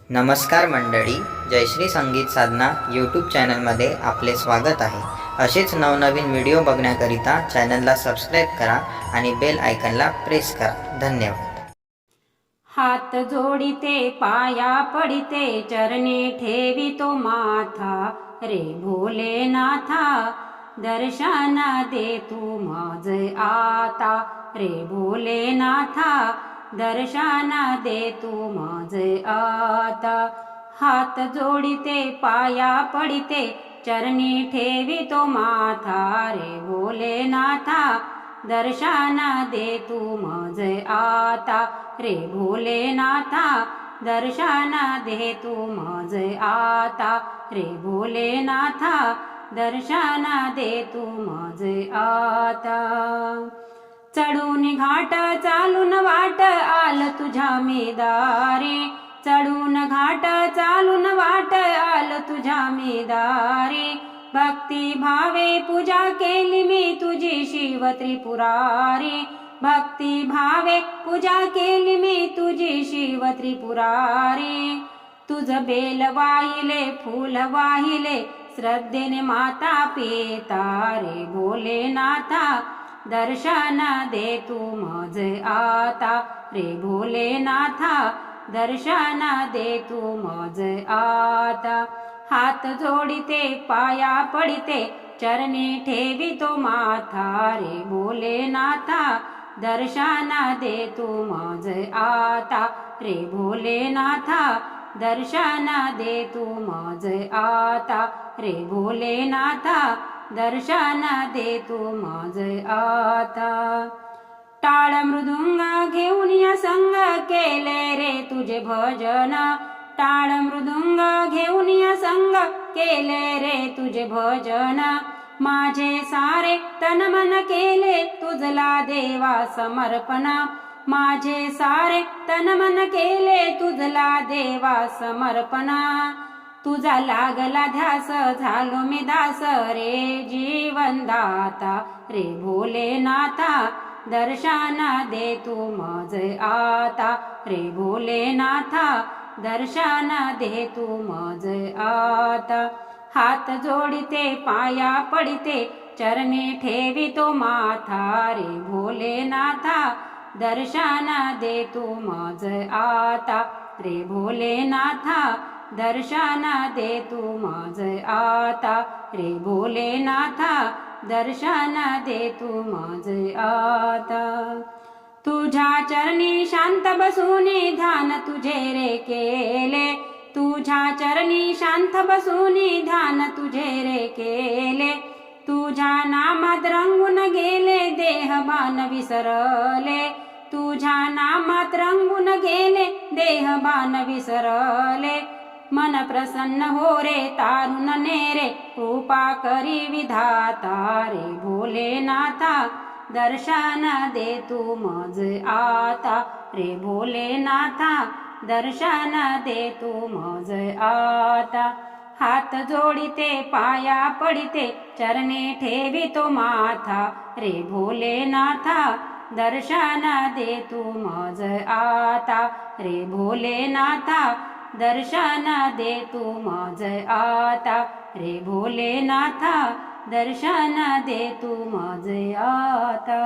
नमस्कार मंडळी, जयश्री संगीत साधना यूट्यूब चॅनलमध्ये आपले स्वागत आहे। असेच नवनवीन व्हिडिओ बघण्याकरिता चॅनलला सबस्क्राईब करा आणि बेल आयकॉनला प्रेस करा। धन्यवाद। हात जोडिते पाया पडिते चरणी ठेवितो माथा, रे भोलेनाथा दर्शन दे तू माझ आता, रे भोलेनाथा दर्शन दे तू माझ आता। हात जोडिते पाया पडिते चरणी ठेवितो माथा, रे भोलेनाथा दर्शन दे तू माझ आता, रे भोलेनाथा दर्शन दे तू माझ आता, रे भोलेनाथा दर्शन दे तू माझ आता। चढून घाट चालून वाट आल तुझ्या मेदारी, चढून घाट चालून वाट आल तुझ्या मेदारी। भक्ती भावे पूजा केली मी तुझी शिव त्रिपुरारी, भक्ती भावे पूजा केली मी तुझी शिव त्रिपुरारी। तुझ बेल वाहिले फूल वाहिले श्रद्धेने माता पिता, रे भोलेनाथा दर्शन दे तू माझ आता, रे भोलेनाथा दर्शन दे तू माझ आता। हात जोडिते पाया पडिते चरणी ठेवितो माथा, रे भोलेनाथा दर्शन दे तू माझ आता, रे भोलेनाथा दर्शन दे तू माझ आता, रे भोलेनाथा दर्शन दे तू माझ आता। टाळ मृदुंग घेऊन या संग केले रे तुझे भजन, टाळ मृदुंग घेऊन या संग केले रे तुझे भजन। माझे सारे तन मन केले तुझला देवा समर्पण, माझे सारे तन मन केले तुझला देवा समर्पण। तुझा लागला ध्यास झालो मी दास, रे जीवन दाता रे भोलेनाथा दर्शन दे तू माझ आता, रे भोलेनाथा दर्शन दे तू माझ आता। हात जोडिते पाया पडिते चरणी ठेवितो माथा, रे भोलेनाथा दर्शन दे तू माझ आता, रे भोलेनाथा दर्शन दे तू माझ आता, रे भोलेनाथा दर्शन दे तू माझ आता। तुझ्या चरणी शांत बसूनी ध्यान तुझे रे केले, तुझ्या चरणी शांत बसूनी ध्यान तुझे रे केले। तुझ्या नामात रंगून गेले देहभान विसरले, तुझ्या नामात रंगून गेले देहभान विसरले। मन प्रसन्न हो रे तारुण नेरे कृपा करी विधाता, रे भोलेनाथा दर्शन दे तू माझ आता, रे भोलेनाथा दर्शन दे तू माझ आता। हात जोडिते पाया पडिते चरणी ठेवितो माथा, रे भोलेनाथा दर्शन दे तू माझ आता, रे भोलेनाथा दर्शन दे तू माझ आता, रे भोलेनाथा दर्शन दे तू माझ आता।